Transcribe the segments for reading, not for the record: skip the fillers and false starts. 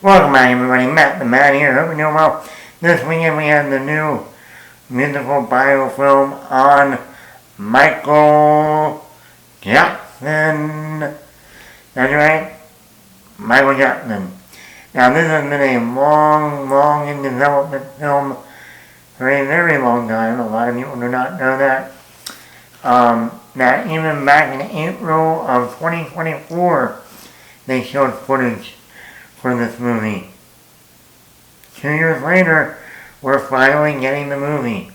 Welcome back everybody, Matt the Man here, hope you're doing well. This weekend we have the new musical biofilm on Michael Jackson. That's right, Michael Jackson. Now this has been a long in development film for a very long time. A lot of people do not know that. That even back in April of 2024, they showed footage for this movie. 2 years later, we're finally getting the movie.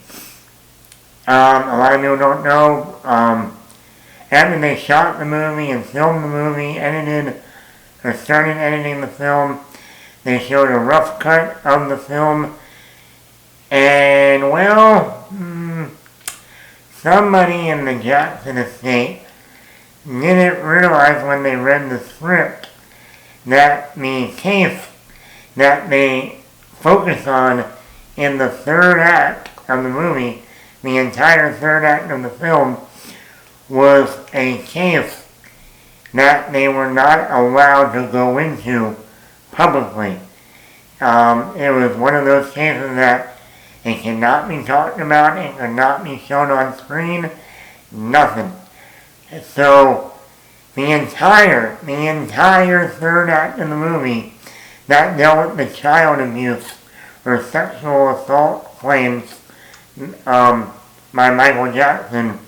A lot of people don't know, after they shot the movie and filmed the movie, started editing the film, they showed a rough cut of the film, and well, somebody in the Jackson estate didn't realize when they read the script that the case that they focus on in the third act of the movie, the entire third act of the film, was a case that they were not allowed to go into publicly. It was one of those cases that it cannot be talked about, it could not be shown on screen, nothing. So the entire third act of the movie that dealt with the child abuse or sexual assault claims by Michael Jackson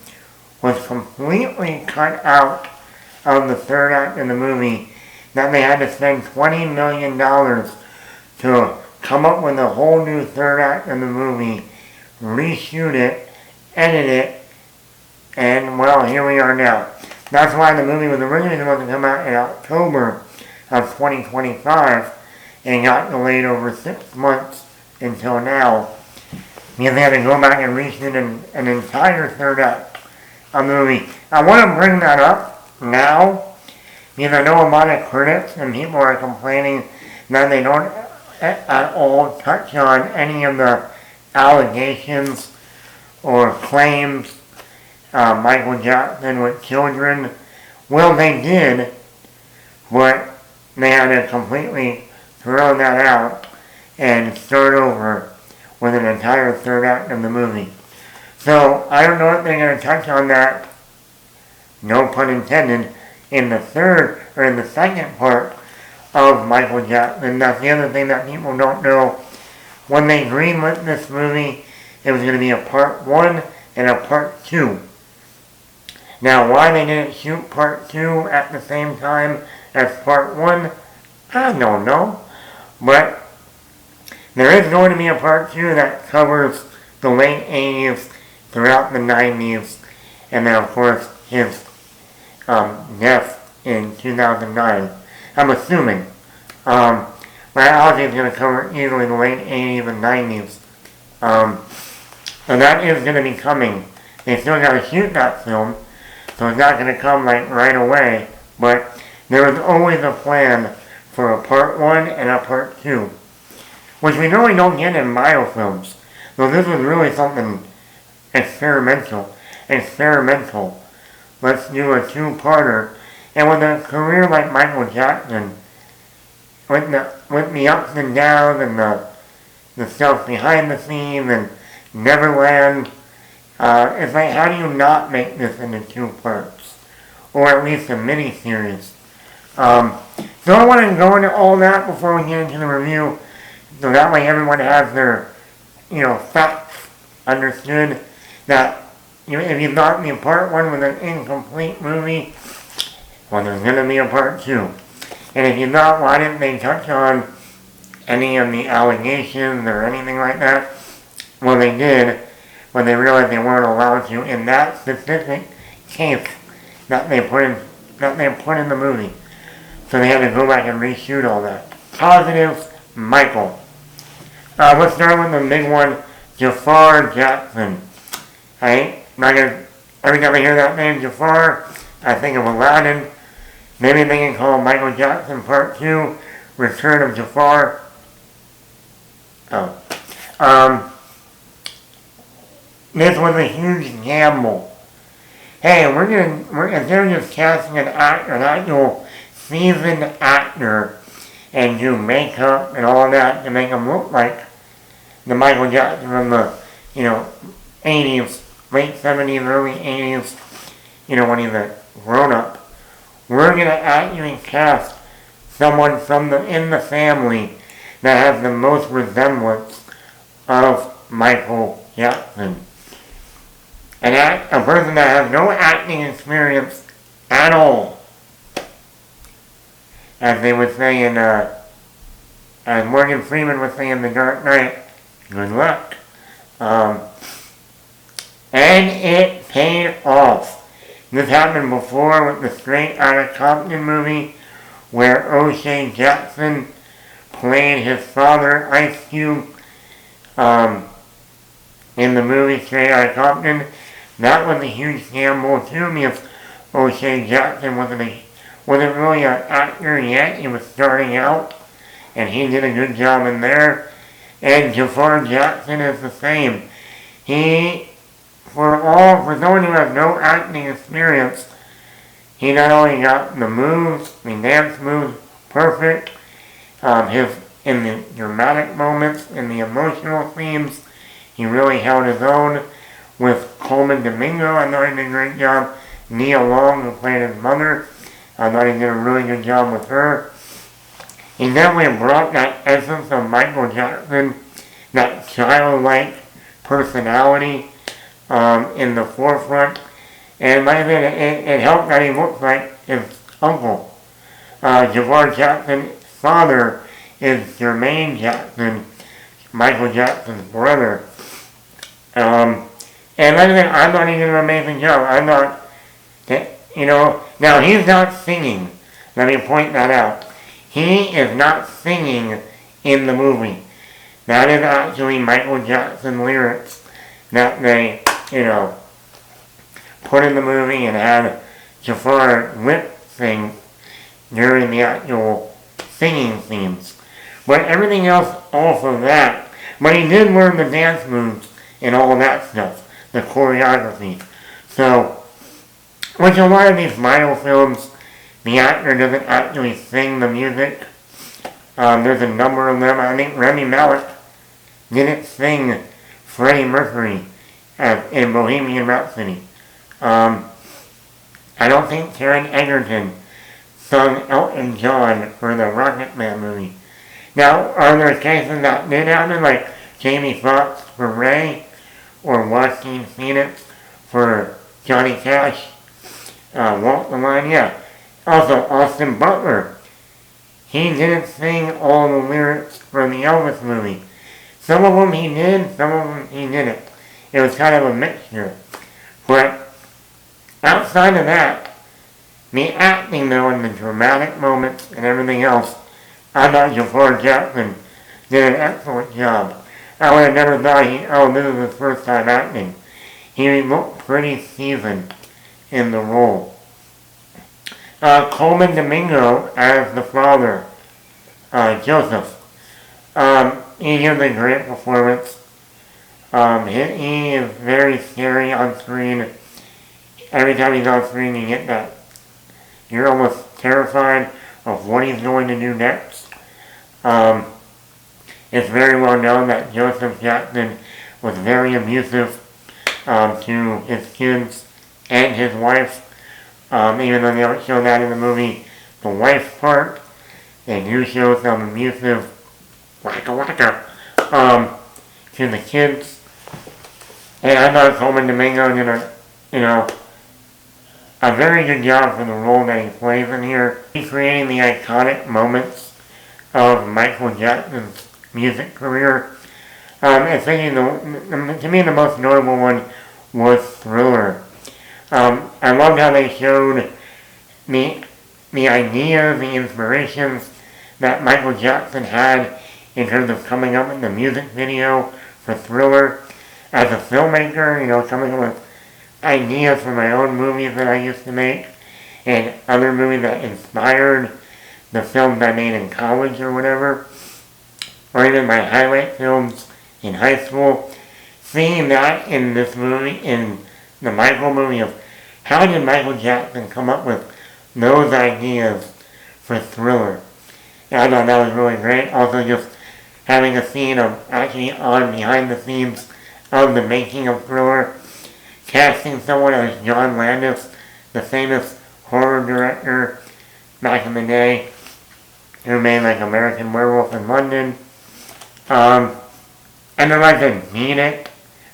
was completely cut out of the third act of the movie, that they had to spend $20 million to come up with a whole new third act of the movie, reshoot it, edit it, and well, here we are now. That's why the movie was originally supposed to come out in October of 2025 and got delayed over 6 months until now, because they had to go back and reshoot an entire third act of the movie. I want to bring that up now because I know a lot of critics and people are complaining that they don't at all touch on any of the allegations or claims Michael Jackson with children. Well, they did, but they had to completely throw that out and start over with an entire third act of the movie. So I don't know if they're going to touch on that, no pun intended, in the second part of Michael Jackson. That's the other thing that people don't know. When they greenlit this movie, it was going to be a part 1 and a part 2. Now, why they didn't shoot part 2 at the same time as part 1, I don't know. But there is going to be a part 2 that covers the late 80s throughout the 90s, and then of course his death in 2009. I'm assuming. But obviously it's going to cover easily the late 80s and 90s. So that is going to be coming. They still got to shoot that film, so it's not going to come like right away, but there was always a plan for a part 1 and a part 2, which we normally don't get in biofilms. So this was really something experimental. Let's do a 2-parter. And with a career like Michael Jackson, with the ups and downs and the stuff behind the scenes and Neverland, it's like, how do you not make this into 2 parts? Or at least a mini-series. So I want to go into all that before we get into the review, so that way everyone has their, facts understood. That, if you thought the part 1 was an incomplete movie, well, there's going to be a part 2. And if you thought, why didn't they touch on any of the allegations or anything like that? Well, they did, but they realized they weren't allowed to in that specific case that they put in the movie. So they had to go back and reshoot all that. Positives, Michael. Let's start with the big one, Jafar Jackson. Every time I hear that name, Jafar, I think of Aladdin. Maybe they can call Michael Jackson Part 2, Return of Jafar. This was a huge gamble. Hey, instead of just casting an actor, an actual seasoned actor and do makeup and all that to make him look like the Michael Jackson from the, 80s, late 70s, early 80s, when he's a grown-up. We're going to actually cast someone in the family that has the most resemblance of Michael Jackson. A person that has no acting experience at all. As they would say as Morgan Freeman would say in The Dark Knight, good luck. And it paid off. This happened before with the Straight Outta Compton movie, where O'Shea Jackson played his father, Ice Cube, in the movie Straight Outta Compton. That was a huge gamble too, because O'Shea Jackson wasn't really an actor yet. He was starting out, and he did a good job in there. And Jafar Jackson is the same. For someone who has no acting experience, he not only got the dance moves perfect, in the dramatic moments, in the emotional themes, he really held his own with Coleman Domingo. I thought he did a great job. Nia Long, who played his mother, I thought he did a really good job with her. He definitely brought that essence of Michael Jackson, that childlike personality, in the forefront. And like I said, it helped that he looked like his uncle. Jafar Jackson's father is Jermaine Jackson, Michael Jackson's brother. And like I said, I thought he did an amazing job. I thought that, now he's not singing. Let me point that out. He is not singing in the movie. That is actually Michael Jackson lyrics that they, put in the movie and had Jafar lip sing during the actual singing scenes. But everything else off of that. But he did learn the dance moves and all of that stuff, the choreography. So, which a lot of these vinyl films, the actor doesn't actually sing the music. There's a number of them. I think Rami Malek didn't sing Freddie Mercury in Bohemian Rhapsody. I don't think Taron Egerton sung Elton John for the Rocketman movie. Now, are there cases that did happen, like Jamie Foxx for Ray, or Joaquin Phoenix for Johnny Cash? Walk the Line, yeah. Also, Austin Butler. He didn't sing all the lyrics from the Elvis movie. Some of them he did, some of them he didn't. It was kind of a mixture. But outside of that, the acting though, and the dramatic moments and everything else, I thought Jafar Jackson did an excellent job. I would have never thought this is his first time acting. He looked pretty seasoned in the role. Coleman Domingo as the father, Joseph. He gives a great performance. He is very scary on screen. Every time he's on screen, you get that. You're almost terrified of what he's going to do next. It's very well known that Joseph Jackson was very abusive to his kids and his wife. Even though they don't show that in the movie, the wife part, they do show some abusive wacka to the kids. And I thought Coleman Domingo did a very good job for the role that he plays in here. He's creating the iconic moments of Michael Jackson's music career. And thinking to me the most notable one was Thriller. I loved how they showed the ideas, the inspirations that Michael Jackson had in terms of coming up with the music video for Thriller. As a filmmaker, coming up with ideas for my own movies that I used to make, and other movies that inspired the films I made in college or whatever, or even my highlight films in high school. Seeing that in this movie, in the Michael movie, of how did Michael Jackson come up with those ideas for Thriller? And I thought that was really great. Also, just having a scene of actually on behind the scenes of the making of Thriller, casting someone as John Landis, the famous horror director back in the day, who made like American Werewolf in London. And then like the Need It,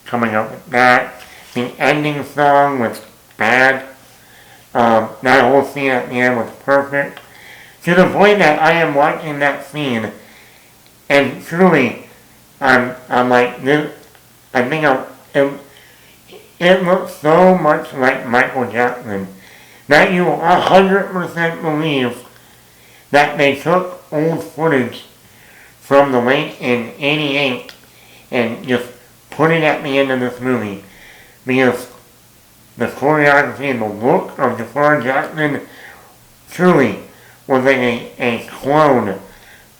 coming up with that. The ending song was bad. That whole scene at the end was perfect. To the point that I am watching that scene, and truly, I'm like, this, I think it looks so much like Michael Jackson that you 100% believe that they took old footage from the late in '88 and just put it at the end of this movie. Because the choreography and the look of Jafar Jackson truly was like a clone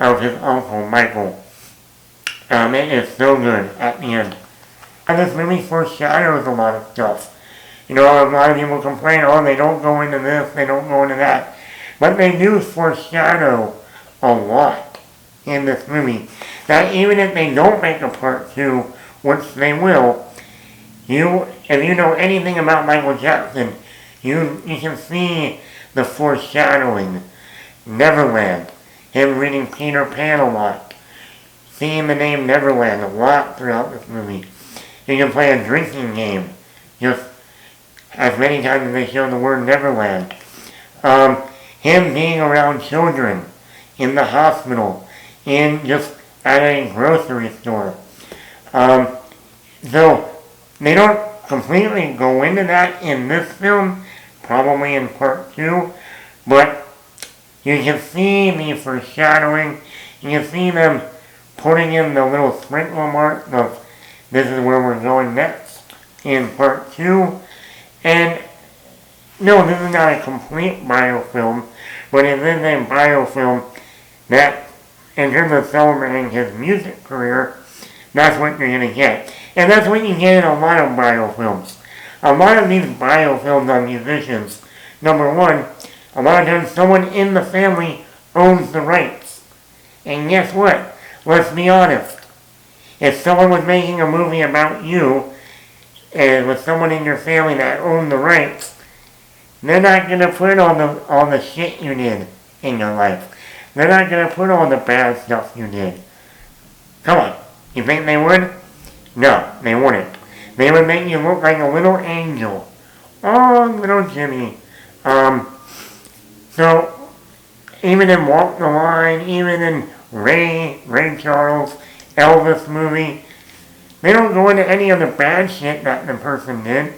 of his uncle Michael. It is so good at the end. And this movie foreshadows a lot of stuff. You know, a lot of people complain, oh, they don't go into this, they don't go into that. But they do foreshadow a lot in this movie. That even if they don't make a part 2, which they will, if you know anything about Michael Jackson, you can see the foreshadowing. Neverland, him reading Peter Pan a lot, seeing the name Neverland a lot throughout this movie. You can play a drinking game, just as many times as they show the word Neverland. Him being around children, in the hospital, just at a grocery store. So, they don't completely go into that in this film, probably in part 2, but you can see the foreshadowing, you can see them putting in the little sprinkle mark of this is where we're going next in part 2. And no, this is not a complete biofilm, but it is a biofilm that, in terms of celebrating his music career, that's what you're going to get. And that's what you get in a lot of biofilms. A lot of these biofilms on musicians, number one, a lot of times someone in the family owns the rights. And guess what? Let's be honest. If someone was making a movie about you, and with someone in your family that owned the rights, they're not going to put all the shit you did in your life. They're not going to put all the bad stuff you did. Come on. You think they would? No, they wouldn't. They would make you look like a little angel. Oh, little Jimmy. So, even in Walk the Line, even in Ray Charles, Elvis movie, they don't go into any of the bad shit that the person did.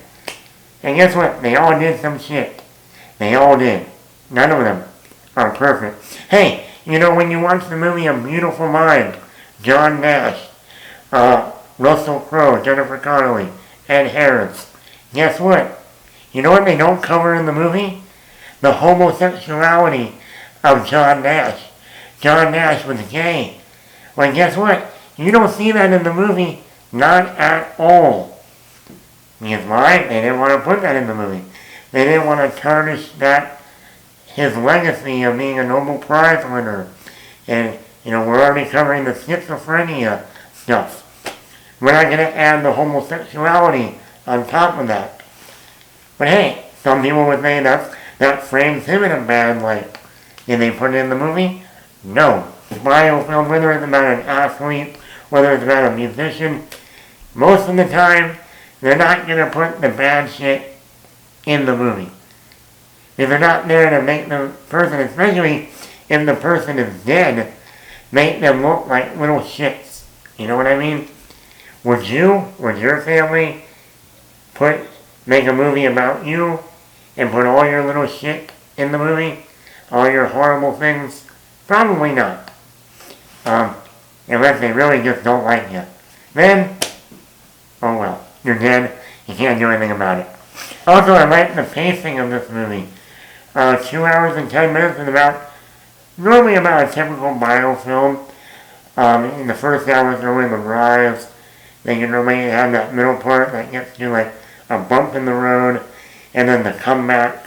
And guess what? They all did some shit. They all did. None of them are perfect. Hey, you know when you watch the movie A Beautiful Mind, John Nash, Russell Crowe, Jennifer Connelly, Ed Harris, guess what? You know what they don't cover in the movie? The homosexuality of John Nash. John Nash was gay. Well, guess what? You don't see that in the movie. Not at all. Because why? They didn't want to put that in the movie. They didn't want to tarnish his legacy of being a Nobel Prize winner. And, you know, we're already covering the schizophrenia stuff. We're not going to add the homosexuality on top of that. But hey, some people would say that frames him in a bad light. Did they put it in the movie? No. Biofilm, whether it's about an athlete, whether it's about a musician, most of the time, they're not going to put the bad shit in the movie. If they're not there to make the person, especially if the person is dead, make them look like little shits. You know what I mean? Would your family make a movie about you and put all your little shit in the movie? All your horrible things? Probably not. Unless they really just don't like you. Then, oh well, you're dead. You can't do anything about it. Also, I like the pacing of this movie. 2 hours and 10 minutes is normally about a typical biofilm. In the first hour is normally the rise. Then you normally have that middle part that gets to like a bump in the road, and then the comeback.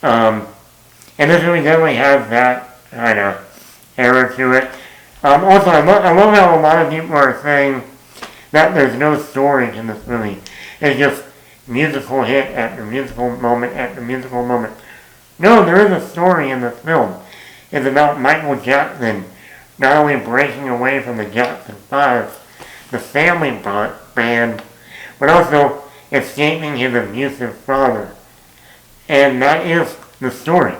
And this movie definitely has that kind of era to it. Also, I love how a lot of people are saying that there's no story in this movie. It's just musical hit after musical moment after musical moment. No, there is a story in this film. It's about Michael Jackson not only breaking away from the Jackson 5, the family band, but also escaping his abusive father. And that is the story.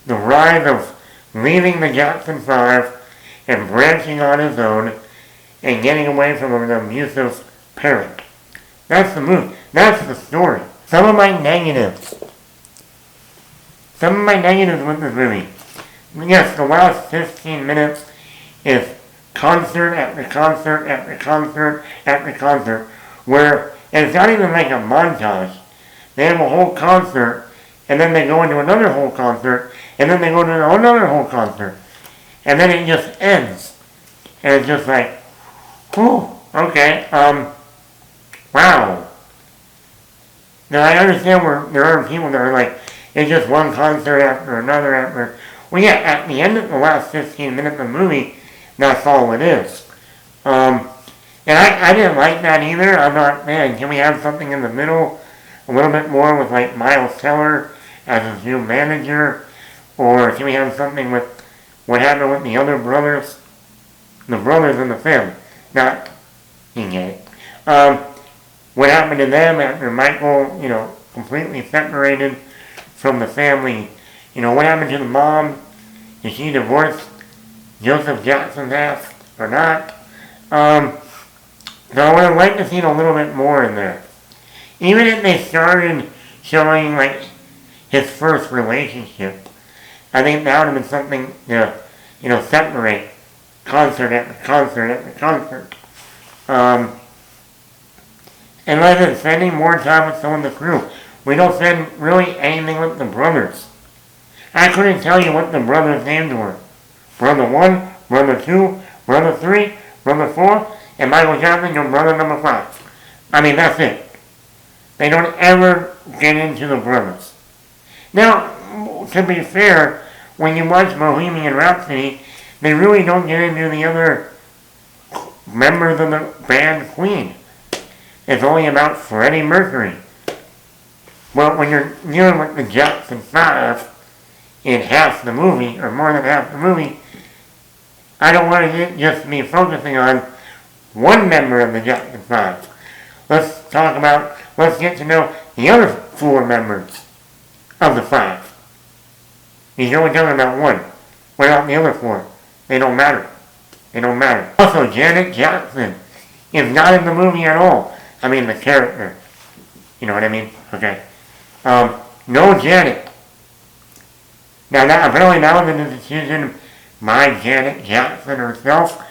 The rise of leaving the Jackson 5 and branching on his own and getting away from an abusive parent. That's the movie. That's the story. Some of my negatives with this movie. Yes, the last 15 minutes is concert after concert after concert after concert, where it's not even like a montage. They have a whole concert, and then they go into another whole concert, and then they go to another whole concert. And then it just ends. And it's just like, whew, okay, wow. Now I understand where there are people that are like, it's just one concert after another after. Well, yeah, at the end of the last 15 minutes of the movie, that's all it is. And I didn't like that either. I thought, man, can we have something in the middle? A little bit more with like Miles Teller as his new manager? Or can we have something with what happened with the other brothers? The brothers in the family. Not, you get it. What happened to them after Michael, completely separated from the family? What happened to the mom? Did she divorce Joseph Jackson's ass or not? So I would have liked to see a little bit more in there. Even if they started showing like his first relationship, I think that would have been something to, separate concert after concert after concert. And like I said, spending more time with some of the crew. We don't spend really anything with the brothers. I couldn't tell you what the brothers' names were. Brother 1, Brother 2, Brother 3, Brother 4, and Michael Jackson, your brother number 5. I mean, that's it. They don't ever get into the brothers. Now, to be fair, when you watch Bohemian Rhapsody, they really don't get into the other members of the band Queen. It's only about Freddie Mercury. Well, when you're dealing with the Jackson 5 in half the movie, or more than half the movie, I don't want to just be focusing on one member of the Jackson 5. Let's get to know the other 4 members of the 5. He's only talking about one. What about the other 4? They don't matter. Also, Janet Jackson is not in the movie at all. I mean, the character. You know what I mean? Okay. No Janet. Now, apparently that was a decision by Janet Jackson herself.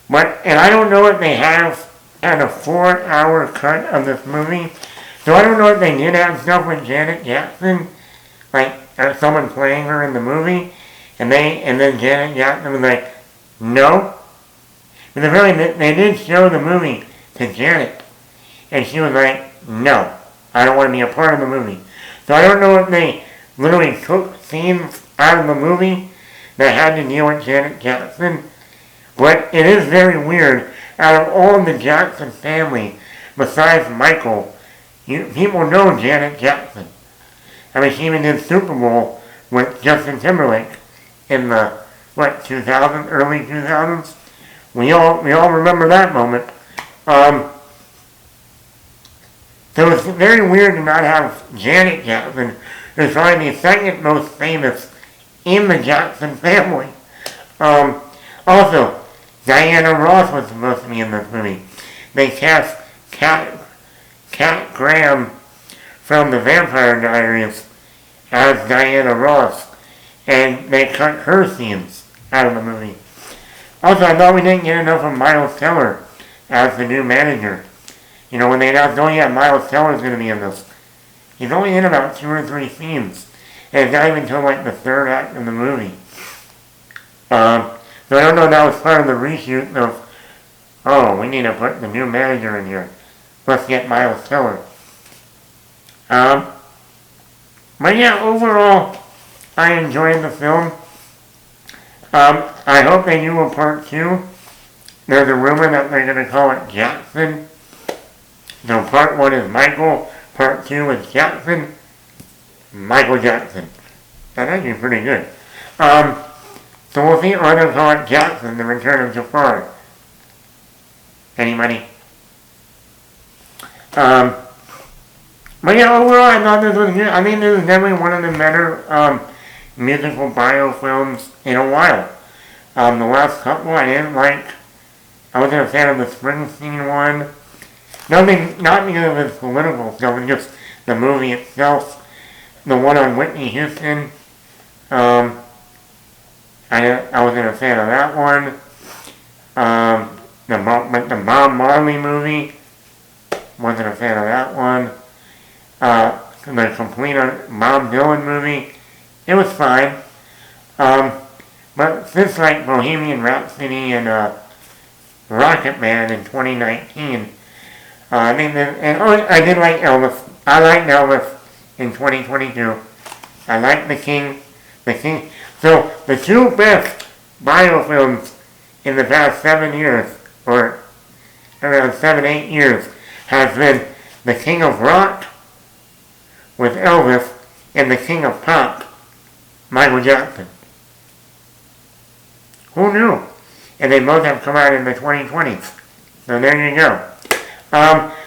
And I don't know if they have at a 4-hour cut of this movie. So I don't know if they did have stuff with Janet Jackson, like someone playing her in the movie, and then Janet Jackson was like, no. But apparently they did show the movie to Janet, and she was like, no, I don't want to be a part of the movie. So I don't know if they literally took scenes out of the movie that had to deal with Janet Jackson, but it is very weird. Out of all the Jackson family, besides Michael, people know Janet Jackson. I mean, she even did Super Bowl with Justin Timberlake in the, 2000s, early 2000s? We all remember that moment. So it's very weird to not have Janet Jackson, who's probably the second most famous in the Jackson family. Also, Diana Ross was supposed to be in this movie. They cast Cat Graham from The Vampire Diaries as Diana Ross, and they cut her scenes out of the movie. Also, I thought we didn't get enough of Miles Teller as the new manager. When they announced, oh yeah, Miles Teller's going to be in this. He's only in about 2 or 3 scenes, and it's not even until the 3rd act of the movie. So I don't know if that was part of the reshoot of, oh, we need to put the new manager in here. Let's get Miles Teller. But yeah, overall, I enjoyed the film. I hope they do a part 2. There's a rumor that they're going to call it Jackson. So part 1 is Michael, part 2 is Jackson. Michael Jackson. That's actually pretty good. So we'll see, or they'll call it Jackson, The Return of Jafar. Anybody? But yeah, overall I thought this was good. I think this is definitely one of the better musical biofilms in a while. The last couple I didn't like. I wasn't a fan of the Springsteen one. Nothing, not because of its political stuff, but just the movie itself. The one on Whitney Houston. I wasn't a fan of that one. The Bob Marley movie. Wasn't a fan of that one. The complete Bob Dylan movie. It was fine. But since like Bohemian Rhapsody and Rocket Man in 2019, I think that, and I did like Elvis. I liked Elvis in 2022. I liked The King. So the two best biofilms in the past 7 years, or around 7-8 years, has been The King of Rock with Elvis and The King of Pop, Michael Jackson. Who knew? And they both have come out in the 2020s. So there you go.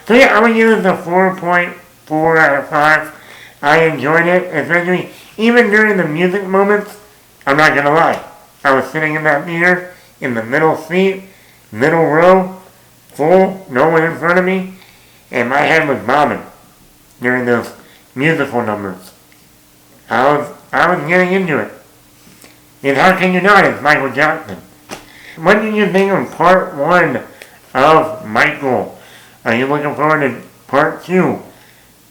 So yeah, I'm going to give this a 4.4 out of 5. I enjoyed it, especially even during the music moments. I'm not going to lie. I was sitting in that theater in the middle seat, middle row, full, no one in front of me, and my head was bobbing during those musical numbers. I was getting into it. And how can you not? It's Michael Jackson. What did you think of part 1 of Michael? Are you looking forward to part 2,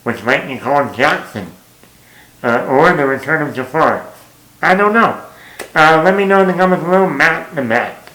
which might be called Jackson? Or The Return of Jafar? I don't know. Let me know in the comments below. Matt the Matt.